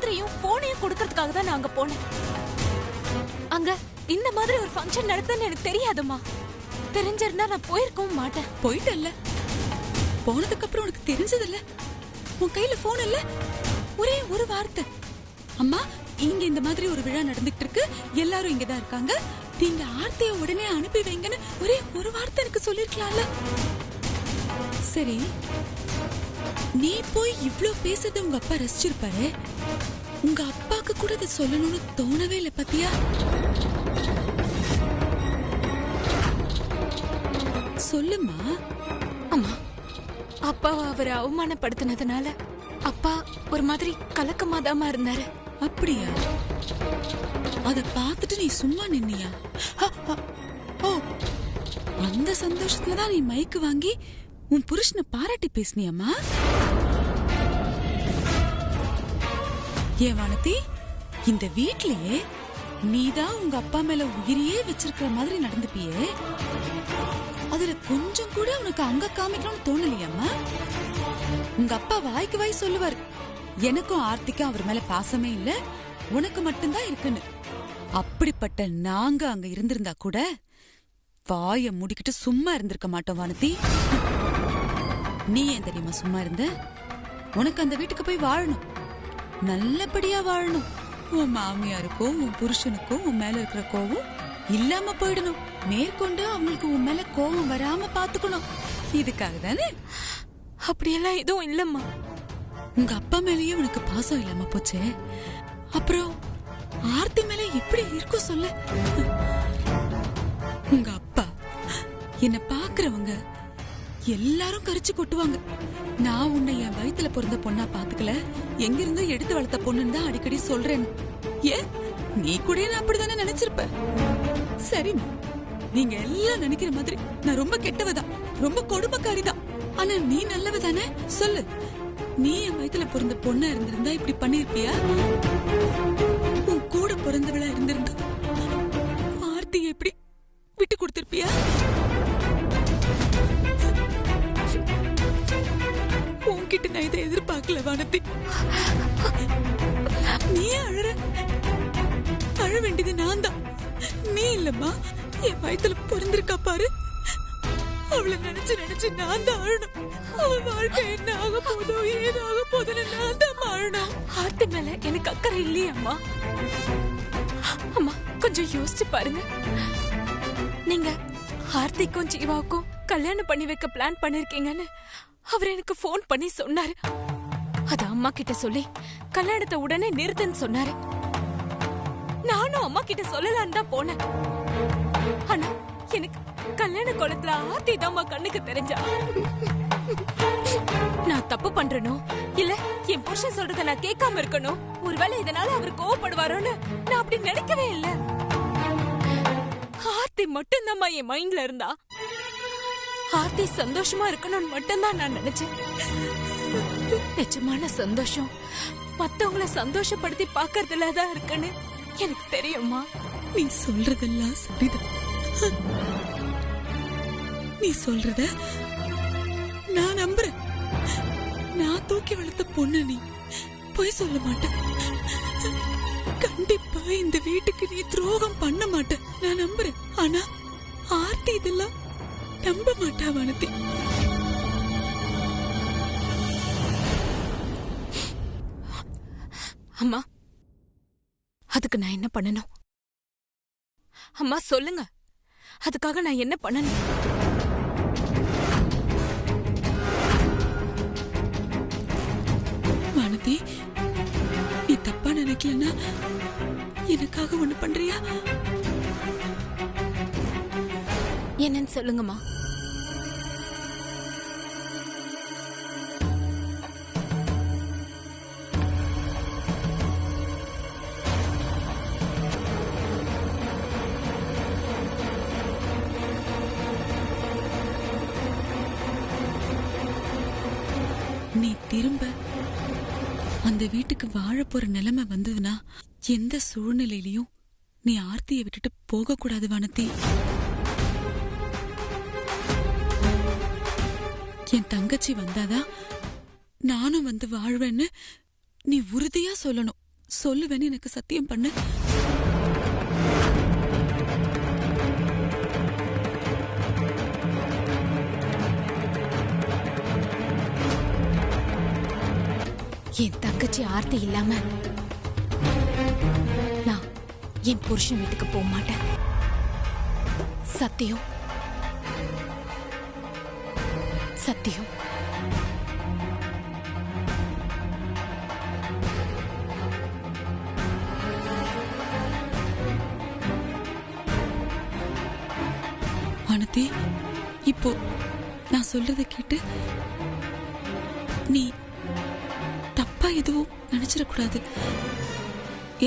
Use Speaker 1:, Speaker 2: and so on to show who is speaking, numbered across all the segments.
Speaker 1: மாத்திரையும் போனையும் கொடுக்கறதுக்காக தான் நான் அங்க போனேன். அங்க இந்த மாதிரி ஒரு ஃபங்க்ஷன் நடத்துன்னு எனக்கு தெரியாதுமா. தெரிஞ்சிருந்தா நான் போயிருக்கவும் மாட்டேன்.
Speaker 2: போயிட்டல்ல, போனதுக்கு அப்புறம் உனக்கு தெரிஞ்சதில்ல, உன் கையில போன் இல்ல, ஒரே ஒரு வார்த்தை, அம்மா இங்க இந்த மாதிரி ஒரு விழா நடந்துட்டு இருக்கு, எல்லாரும் இங்கதான் இருக்காங்க, நீங்க ஆர்த்திய உடனே அனுப்பி வைங்கன்னு ஒரே ஒரு வார்த்தை எனக்கு சொல்லிருக்கலாம்ல. சரி, நீ போய் இவ்ளோ பேசுறது உங்க அப்பா ரசிச்சிருப்பாரு, உங்க அப்பாக்கு கூட இதை சொல்லணும்னு தோணவே இல்ல பாத்தியா? சொல்லுமா.
Speaker 1: அம்மா, அப்பாவை அவரை அவமானப்படுத்தினதுனால அப்பா ஒரு மாதிரி கலக்கமாதாம இருந்தாரு.
Speaker 2: அப்படியா? அத பார்த்துட்டு நீ சும்மா நின்னியா? ஓ, அந்த சந்தோஷத்துலதான் நீ மைக்கு வாங்கி உன் புருஷனை பாராட்டி பேசினியம்மா? ஏன் வானதி, இந்த வீட்லயே நீதான் உங்க அப்பா மேல உயிரியே வச்சிருக்கிற மாதிரி நடந்துப்பியே, அதுல கொஞ்சம் கூட உனக்கு அங்க காமிக்கணும்னு தோணலையம்மா? உங்க அப்பா வாய்க்கு வாய் சொல்லுவாரு, எனக்கும் ஆர்த்திக்கும் அவர் மேல பாசமே இல்ல, உனக்கு மட்டும்தான் இருக்குன்னு. அப்படிப்பட்ட நாங்க அங்க இருந்திருந்தா கூட வாய மூடிக்கிட்டு சும்மா இருந்திருக்க மாட்டோம் வானதி. நீ ஏன் தெரியுமா சும்மா இருந்த? உனக்கு அந்த வீட்டுக்கு போய் வாழணும், நல்லபடியா வாழணும். உன் மாமியாருக்கோ உன் புருஷனுக்கோ உன் மேல இருக்கிற கோவம் இல்லாம போயிடணும், மேற்கொண்டு அவங்களுக்கு உன் மேல கோவம் வராம பாத்துக்கணும். இதுக்காக தானே?
Speaker 1: அப்படியெல்லாம் எதுவும் இல்லம்மா.
Speaker 2: உங்க அப்பா மேலயே உனக்கு பாசம் இல்லாம போச்சே, அப்புறம் ஆர்த்தி மேல எப்படி இருக்கும் சொல்ல? உங்க அப்பா என்ன பாக்குறவங்க எல்லாரும் கரிச்சு கொட்டுவாங்க. நான் உன்னை என் வயித்துல பிறந்த பொண்ணா பாத்துக்கல, எங்கிருந்தோ எடுத்து வளர்த்த பொண்ணுன்னு தான் அடிக்கடி சொல்றேன். ஏன் நீ கூட நான் அப்படித்தானே நினைச்சிருப்ப? சரி, நீங்க எல்லாம் நினைக்கிற மாதிரி நான் ரொம்ப கெட்டவதான், ரொம்ப கொடுமைக்காரிதான். ஆனா நீ நல்லவதானே? சொல்லு, நீ என் வயித்துல பிறந்த பொண்ணா இருந்திருந்தா இப்படி பண்ணிருப்பியா? உன் கூட பிறந்தவளா இருந்திருந்தா ஆர்த்தியை எப்படி விட்டு கொடுத்திருப்பியா? உன்கிட்ட நான் இதை எதிர்பார்க்கல வானதி. நீ அழற, அழ வேண்டியது நான் தான், நீ இல்லம்மா. என் வயித்துல பிறந்திருக்கா பாரு, அவளை நினைச்சு நினைச்சு நான் தான் அழணும். அவள் வாழ்க்கை என்ன ஆக போதோ ஏதாக போதுன்னு நான் தான் அழணும்.
Speaker 1: ஆர்த்தி மேல எனக்கு அக்கறை இல்லையே அம்மா. அம்மா கொஞ்சம் யோசிச்சு பாருங்க, நீங்க ஆர்த்திக்கும் ஜீவாவுக்கும் கல்யாணம் பண்ணி வைக்க பிளான் பண்ணிருக்கீங்கன்னு அவர் எனக்கு போன் பண்ணி சொன்னாரு. அத அம்மா கிட்ட சொல்லி கல்யாணத்தை உடனே நிறுத்துன்னு சொன்னாரு. நானும் அம்மா கிட்ட சொல்லலான்னு தான் போனேன். ஆனா எனக்கு கல்யாண கோலத்துல ஆர்த்தி தான் கண்ணுக்கு தெரிஞ்சா. நான் தப்பு பண்றனோ இல்ல என் புருஷன் சொல்றத நான் கேட்காம இருக்கணும், ஒருவேளை இதனால அவர் கோவப்படுவாரோன்னு நான் அப்படி நினைக்கவே இல்ல. ஆர்த்தி மட்டும்தான் என் மைண்ட்ல இருந்தா. ஆர்த்தி சந்தோஷமா இருக்கணும்னு மட்டும்தான் நான் நினைச்சேன். நிஜமான சந்தோஷம் மத்தவங்களை சந்தோஷப்படுத்தி பாக்கறதுல தான் இருக்குன்னு எனக்கு தெரியுமா?
Speaker 2: நீ சொல்றதெல்லாம் சரிதான், நீ சொல்றத நான் நம்புறேன். நான் தூக்கி வளர்த்த பொண்ணு நீ, போய் சொல்ல மாட்டேன். கண்டிப்பா இந்த வீட்டுக்கு நீ துரோகம் பண்ண மாட்ட, நான் நம்புறேன். ஆனா ஆர்த்தி இதெல்லாம் நம்ப மாட்டா வானதி.
Speaker 1: அம்மா, அதுக்கு நான் என்ன பண்ணணும்? அம்மா சொல்லுங்க, அதுக்காக நான் என்ன பண்ணணும்?
Speaker 2: வானதி, நீ தப்பா நினைக்கலன்னா எனக்காக ஒண்ணு பண்றியா?
Speaker 1: என்னன்னு சொல்லுங்கம்மா.
Speaker 2: நீ திரும்ப அந்த வீட்டுக்கு வாழ போற நிலைமை வந்ததுன்னா எந்த சூழ்நிலையிலயும் நீ ஆர்த்தியை விட்டுட்டு போக கூடாது வானதி. என் தங்கச்சி வந்தாதான் நானும் வந்து வாழ்வேன்னு நீ உறுதியா சொல்லணும். சொல்லுவேன்னு எனக்கு சத்தியம் பண்ணு.
Speaker 1: என் தங்கச்சி ஆர்த்தி இல்லாம நான் என் புருஷன் வீட்டுக்கு போக மாட்டேன். சத்தியம் சத்தியம்.
Speaker 2: வானதி, இப்போ நான் சொல்றத கேட்டு நீ தப்பா எதுவும் நினைச்சிடக்கூடாது.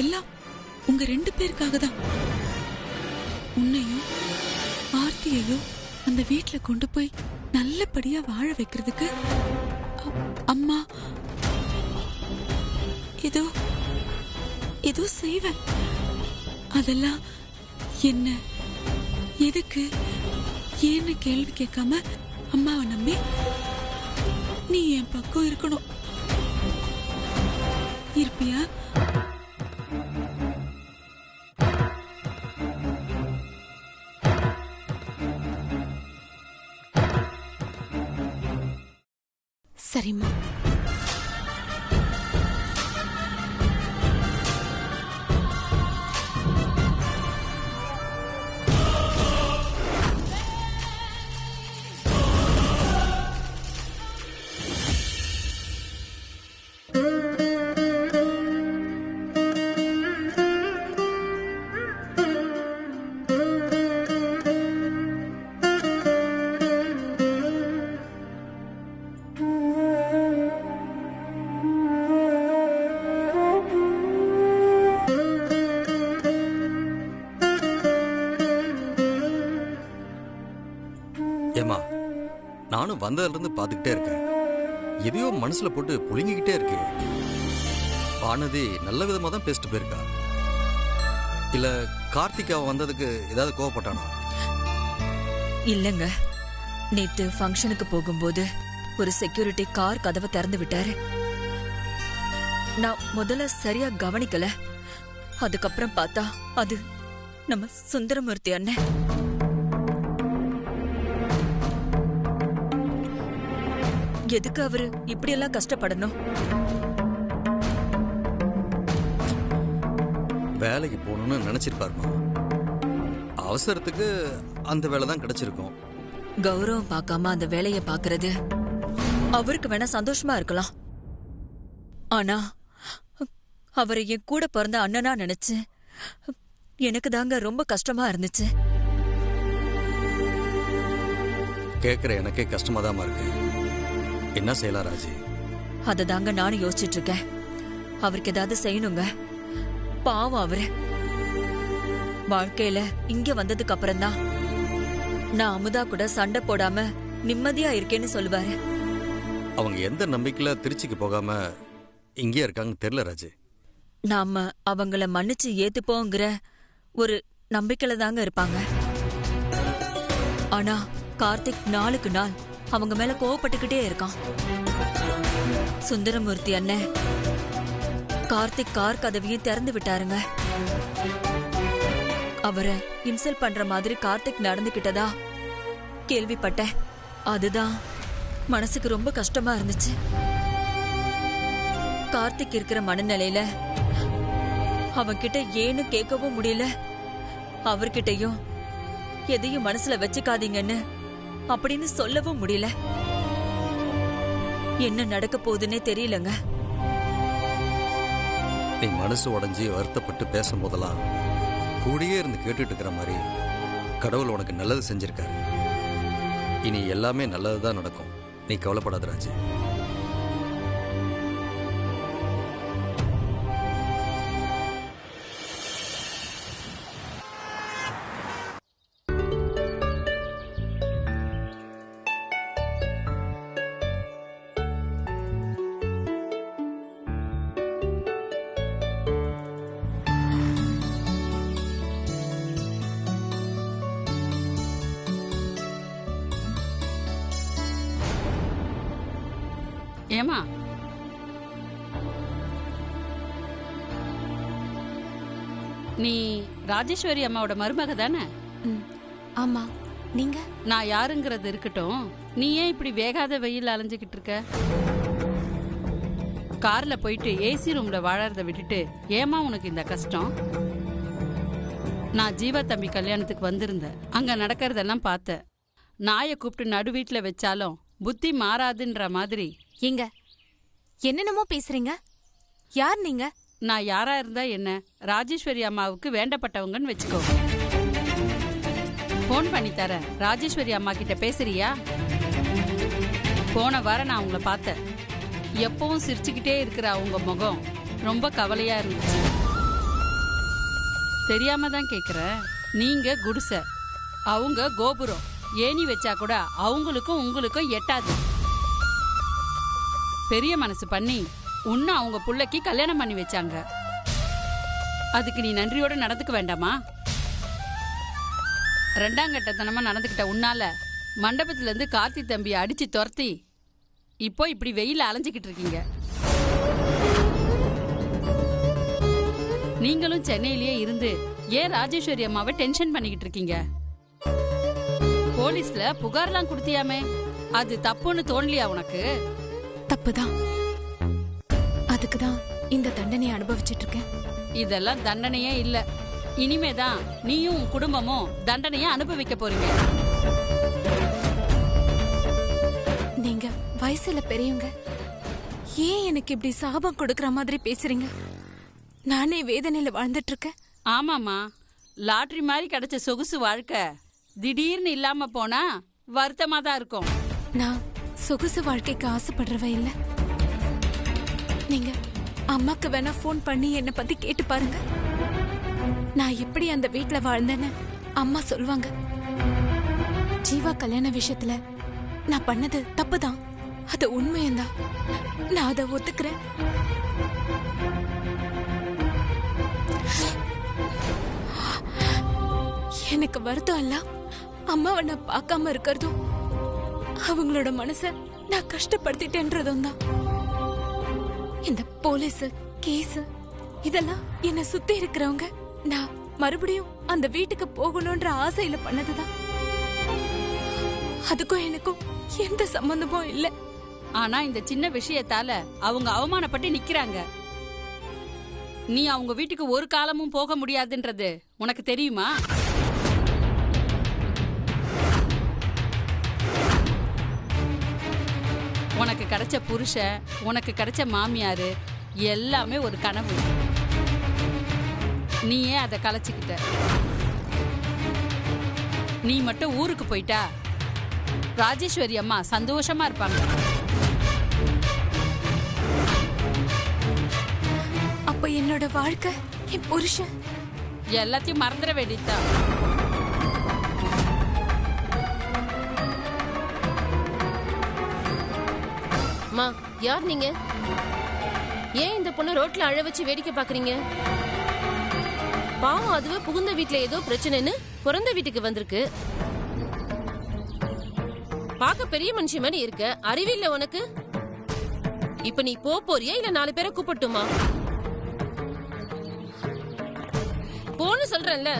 Speaker 2: எல்லாம் உங்க 2 பேருக்காக தான். உன்னையும் ஆர்த்தியையும் அந்த வீட்டுல கொண்டு போய் நல்லபடியா வாழ வைக்கிறதுக்கு அம்மா ஏதோ ஏதோ செய்வேன். அதெல்லாம் என்ன, எதுக்கு, ஏன்னு கேள்வி கேட்காம அம்மாவை நம்பி நீ என் பக்கம் இருக்கணும். இருப்பியா?
Speaker 1: சரிம்மா.
Speaker 3: ஏமா, நானும் வந்ததுல இருந்து பாத்துக்கிட்டே இருக்கேன். எதையோ மனசுல போட்டு புழுங்கிக்கிட்டே இருக்கே. வானதி நல்ல விதமா தான் பேசிட்டு போயிருக்கா. இல்ல கார்த்திகா வந்ததுக்கு ஏதாவது கோவப்பட்டானா?
Speaker 4: இல்லங்க, நேத்து ஃபங்க்ஷனுக்கு போகும்போது ஒரு செக்யூரிட்டி கார் கதவை திறந்து விட்டாரு. நான் முதல்ல சரியா கவனிக்கல. அதுக்கப்புறம் பார்த்தா அது நம்ம சுந்தரமூர்த்தி அண்ணன். எதுக்கு அவரு இப்படியெல்லாம் கஷ்டப்படணும்?
Speaker 3: வேலைக்கு போகணும்னு நினைச்சிருப்பாருமா. அவசரத்துக்கு அந்த வேலை தான் கிடைச்சிருக்கும்.
Speaker 4: கௌரவம் பார்க்காம அந்த வேலையை பார்க்கறது அவருக்கு வேணா சந்தோஷமா இருக்கலாம். ஆனா அவரை என் கூட பிறந்த அண்ணனா நினைச்சு எனக்கு தாங்க ரொம்ப கஷ்டமா இருந்துச்சு.
Speaker 3: கேட்கிற எனக்கே கஷ்டமா தான் இருக்கு. என்ன செய்யலாம் ராஜி?
Speaker 4: அத தாங்க நானும் யோசிச்சுட்டு இருக்கேன். அவருக்கு ஏதாவது செய்யணுங்க. பாவம் அவரு. வாழ்க்கையில இங்க வந்ததுக்கு அப்புறம் தான் நான் அமுதா கூட சண்டை போடாம நிம்மதியா இருக்கேன்னு சொல்லுவாரு.
Speaker 3: அவங்க எந்த நம்பிக்கையில திருச்சிக்கு போகாம இங்கே இருக்காங்க தெரியல ராஜி.
Speaker 4: நாம அவங்கள மன்னிச்சு ஏத்துப்போங்கிற ஒரு நம்பிக்கையில தாங்க இருப்பாங்க. ஆனா கார்த்திக் நாளுக்கு நாள் அவங்க மேல கோவப்பட்டுக்கிட்டே இருக்கான். சுந்தரமூர்த்தி அண்ணன் கார்த்திக் கார் கதவையும் திறந்து விட்டாருங்க. அவரை இன்சல்ட் பண்ற மாதிரி கார்த்திக் நடந்துகிட்டதா கேள்விப்பட்டேன். அதுதான் மனசுக்கு ரொம்ப கஷ்டமா இருந்துச்சு. கார்த்திக் இருக்கிற மனநிலையில அவன்கிட்ட ஏன்னு கேட்கவும் முடியல. அவர்கிட்டயும் எதையும் மனசுல வச்சுக்காதீங்கன்னு அப்படின்னு சொல்லவும் முடியல. என்ன நடக்க போகுதுன்னே தெரியலங்க.
Speaker 3: நீ மனசு உடைஞ்சி வருத்தப்பட்டு பேசும்போதெல்லாம் கூடியே இருந்து கேட்டுட்டு இருக்கிற மாதிரி கடவுள் உனக்கு நல்லது செஞ்சிருக்காரு. இனி எல்லாமே நல்லதுதான் நடக்கும். நீ கவலைப்படாத ராஜி.
Speaker 5: ஏமா நீ ராஜேஸ்வரி அம்மாவோட மருமக தானே?
Speaker 1: ஆமா. நீங்க?
Speaker 5: நான் யாருங்கிறது இருக்கட்டும், நீ ஏன் இப்படி வேகாத வெயில் அலைஞ்சுக்கிட்டு இருக்க? கார்ல போயிட்டு ஏசி ரூம்ல வாழறத விட்டுட்டு ஏமா உனக்கு இந்த கஷ்டம்? நான் ஜீவா தம்பி கல்யாணத்துக்கு வந்திருந்தேன். அங்க நடக்கிறதெல்லாம் பார்த்தேன். நாயை கூப்பிட்டு நடு வீட்டுல வச்சாலும் புத்தி மாறாதுன்ற மாதிரி.
Speaker 1: எங்க என்னென்னமோ பேசுறீங்க? யார் நீங்க?
Speaker 5: நான் யாரா இருந்தா என்ன, ராஜேஸ்வரி அம்மாவுக்கு வேண்டப்பட்டவங்கன்னு வச்சுக்கோ. போன் பண்ணி தரேன், ராஜேஸ்வரி அம்மா கிட்ட பேசுறியா? போன வாரம் நான் உங்களை பார்த்தேன். எப்பவும் சிரிச்சுக்கிட்டே இருக்கிற அவங்க முகம் ரொம்ப கவலையா இருந்துச்சு. தெரியாம தான் கேக்குறேன். நீங்க குடிசை, அவங்க கோபுரம். ஏணி வச்சா கூட அவங்களுக்கும் உங்களுக்கும் எட்டாது. பெரிய மனசு பண்ணி உன்ன அவங்க புள்ளைக்கு கல்யாணம் பண்ணி வச்சாங்க. அதுக்கு நீ நன்றியோட நடந்துக்க வேண்டாமா? ரெண்டாங்கட்டத்தனமா நடந்துக்கிட்ட உன்னால மண்டபத்துல இருந்து கார்த்தி தம்பி அடிச்சு துரத்தி இப்போ இப்படி வெயில அலைஞ்சுக்கிட்டு இருக்கீங்க. நீங்களும் சென்னையிலேயே இருந்து ஏன் ராஜேஸ்வரி அம்மாவை டென்ஷன் பண்ணிக்கிட்டு இருக்கீங்க? போலீஸ்ல புகார்லாம் கொடுத்தியாமே, அது தப்புன்னு தோணலையா உனக்கு?
Speaker 1: தப்புதான். அதுக்குதான் இந்த தண்டனையை அனுபவிச்சுட்டு இருக்கேன்.
Speaker 5: இதெல்லாம் தண்டனையே இல்ல. இனிமேதான் நீயும் உன் குடும்பமும் தண்டனையை அனுபவிக்க போறீங்க.
Speaker 1: நீங்க வயசுல பெரியவங்க, ஏன் எனக்கு இப்படி சாபம் கொடுக்கற மாதிரி பேசுறீங்க? நானே வேதனையில வாழ்ந்துட்டு இருக்கேன்.
Speaker 5: ஆமாமா, லாட்டரி மாதிரி கிடைச்ச சொகுசு வாழ்க்கை திடீர்னு இல்லாம போனா வருத்தமா தான் இருக்கும்.
Speaker 1: நான் சொகுசு வாழ்க்கைக்கு ஆசைப்படுறவ இல்ல. நீங்க அம்மாக்கு வேணா போன் பண்ணி என்ன பத்தி கேட்டு பாருங்க. நான் எப்படி அந்த வீட்ல வாழ்ந்தேன்னு அம்மா சொல்லுவாங்க. ஜீவா கல்யாண விஷயத்துல நான் பண்ணது தப்புதான், அது உண்மையந்தான். நான் அதை ஒத்துக்கிறேன். எனக்கு வருத்தம் இல்ல அம்மாவை நான் பார்க்காம இருக்கிறதும், அவங்களோட மனச நான் கஷ்டப்படுத்திட்டேன்றதும் தான். இந்த போலீஸ் கேஸ் இதெல்லாம் என்ன சுத்தி இருக்கிறவங்க நான் மறுபடியும் அந்த வீட்டுக்கு போகணும்ன்ற ஆசையில பண்ணதுதான். அதுக்கும் எனக்கும் எந்த சம்பந்தமும் இல்ல.
Speaker 5: ஆனா இந்த சின்ன விஷயத்தால அவங்க அவமானப்பட்டு நிக்கிறாங்க. நீ அவங்க வீட்டுக்கு ஒரு காலமும் போக முடியாதுன்றது உனக்கு தெரியுமா? உனக்கு கிடைச்ச புருஷன், உனக்கு கிடைச்ச மாமியாரு எல்லாமே ஒரு கனவு. நீயே அதை கலைச்சுக்கிட்ட. நீ மட்டும் ஊருக்கு போயிட்டா ராஜேஸ்வரி அம்மா சந்தோஷமா இருப்பாங்க.
Speaker 1: அப்ப என்னோட வாழ்க்கை, என் புருஷன்
Speaker 5: எல்லாத்தையும் மறந்துட வேண்டியதுதான்.
Speaker 6: அம்மா, யார் நீங்க? ஏன் இந்த பொண்ணு ரோட்ல அழ வச்சு வேடிக்கை பாக்குறீங்க? பாவம், அதுவே புகுந்த வீட்டுல ஏதோ பிரச்சனைன்னு பிறந்த வீட்டுக்கு வந்திருக்கு. பாக்க பெரிய மனுஷி மாதிரி இருக்க, அறிவில்ல உனக்கு? இப்ப நீ போறியா இல்ல 4 பேரை கூப்பிட்டுமா? போன்னு சொல்றேன்ல.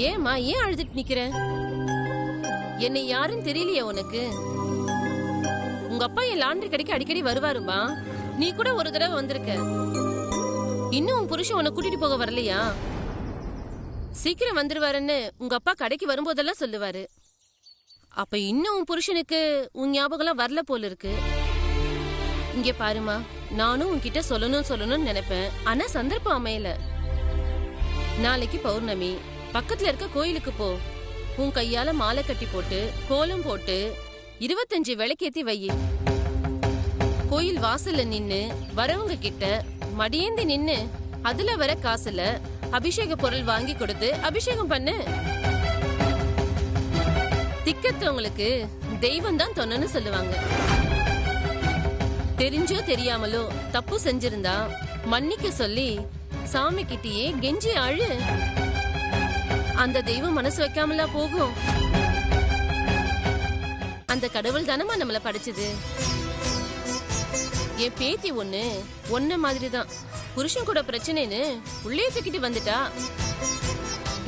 Speaker 6: ஏமா, ஏன் அழுதுட்டு நிக்கிற? என்னை யாருன்னு தெரியலையா உனக்கு? உங்க அப்பா என் லாண்டரி கடைக்கு அடிக்கடி வருவாருமா. நீ கூட ஒரு தடவை வந்திருக்க. இன்னும் உன் புருஷன் உன்னை கூட்டிட்டு போக வரலையா? சீக்கிரம் வந்துருவாருன்னு உங்க அப்பா கடைக்கு வரும்போதெல்லாம் சொல்லுவாரு. அப்ப இன்னும் உன் புருஷனுக்கு உன் ஞாபகம் வரல போல இருக்கு. இங்க பாருமா, நானும் உன்கிட்ட சொல்லணும்னு நினைப்பேன், ஆனா சந்தர்ப்பம் அமையல. நாளைக்கு பௌர்ணமி, பக்கத்துல இருக்க கோயிலுக்கு போ. உன் கையால மாலை கட்டி போட்டு கோலம் போட்டு 25 விளக்கேத்தி வை. கோயில் வாசல்ல நின்னு வரவங்க கிட்ட மடியேந்தி நின்னு அதுல வர காசுல அபிஷேக பொருள் வாங்கி கொடுத்து அபிஷேகம் பண்ணு. திக்கத்தவங்களுக்கு தெய்வம் தான் தொன்னு சொல்லுவாங்க. தெரிஞ்சோ தெரியாமலோ தப்பு செஞ்சிருந்தா மன்னிக்க சொல்லி சாமி கிட்டயே கெஞ்சி அழு. அந்த தெய்வம் மனசு வைக்காமலா போகும்? அந்த கடவுள் தானம்மா நம்மள படைச்சது. என் பேத்தி ஒன்ன மாதிரிதான் புருஷன் கூட பிரச்சனைன்னு உள்ளே தூக்கிட்டு வந்துட்டா.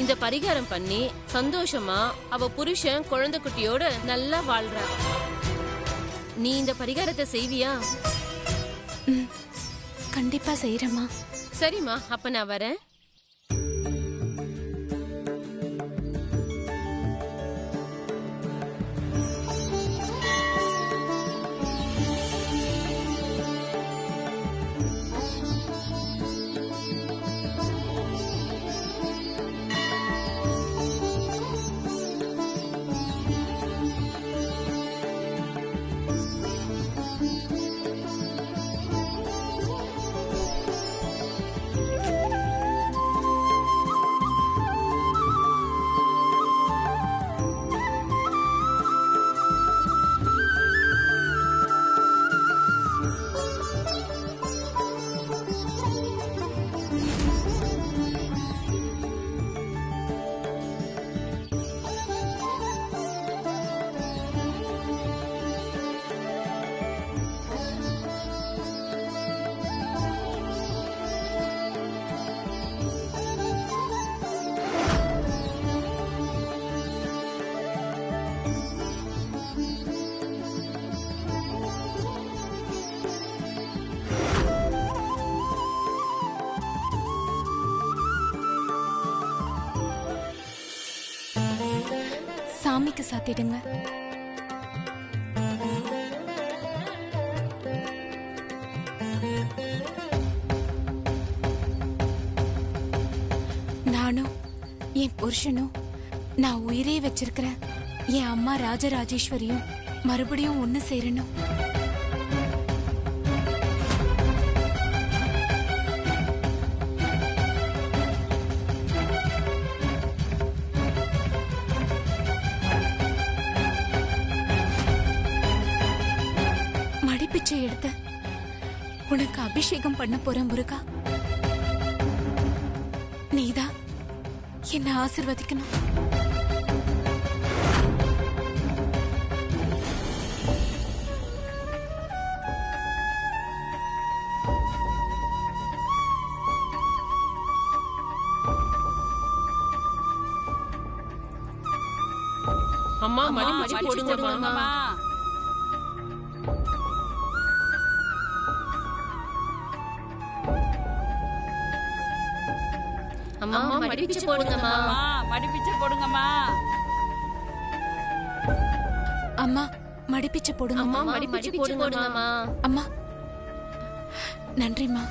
Speaker 6: இந்த பரிகாரம் பண்ணி சந்தோஷமா அவ புருஷன் குழந்தை குட்டியோட நல்லா வாழ்றா. நீ இந்த பரிகாரத்தை செய்வியா?
Speaker 1: கண்டிப்பா செய்யறேம்மா.
Speaker 6: சரிம்மா, அப்ப நான் வரேன்.
Speaker 1: சாமிக்கு சாத்திடுங்க. நானும் என் புருஷனும் நான் உயிரே வச்சிருக்கிறேன் என் அம்மா ராஜராஜேஸ்வரியும் மறுபடியும் ஒண்ணு சேரணும். மடிப்பிச்சை எடுத்து உனக்கு அபிஷேகம் பண்ண போறேன் முருகா. நீதான் என்ன ஆசிர்வதிக்கணும்.
Speaker 6: அம்மா மடிப்பிச்சு போடுங்கம்மா. அம்மா மடிப்பிச்சு போடுங்கம்மா.
Speaker 5: மடிப்பிச்சு போடுங்கம்மா.
Speaker 1: அம்மா மடிப்பிச்சை போடுங்க.
Speaker 6: அம்மா மடிப்பிச்சு போடுங்கம்மா.
Speaker 1: அம்மா நன்றிம்மா.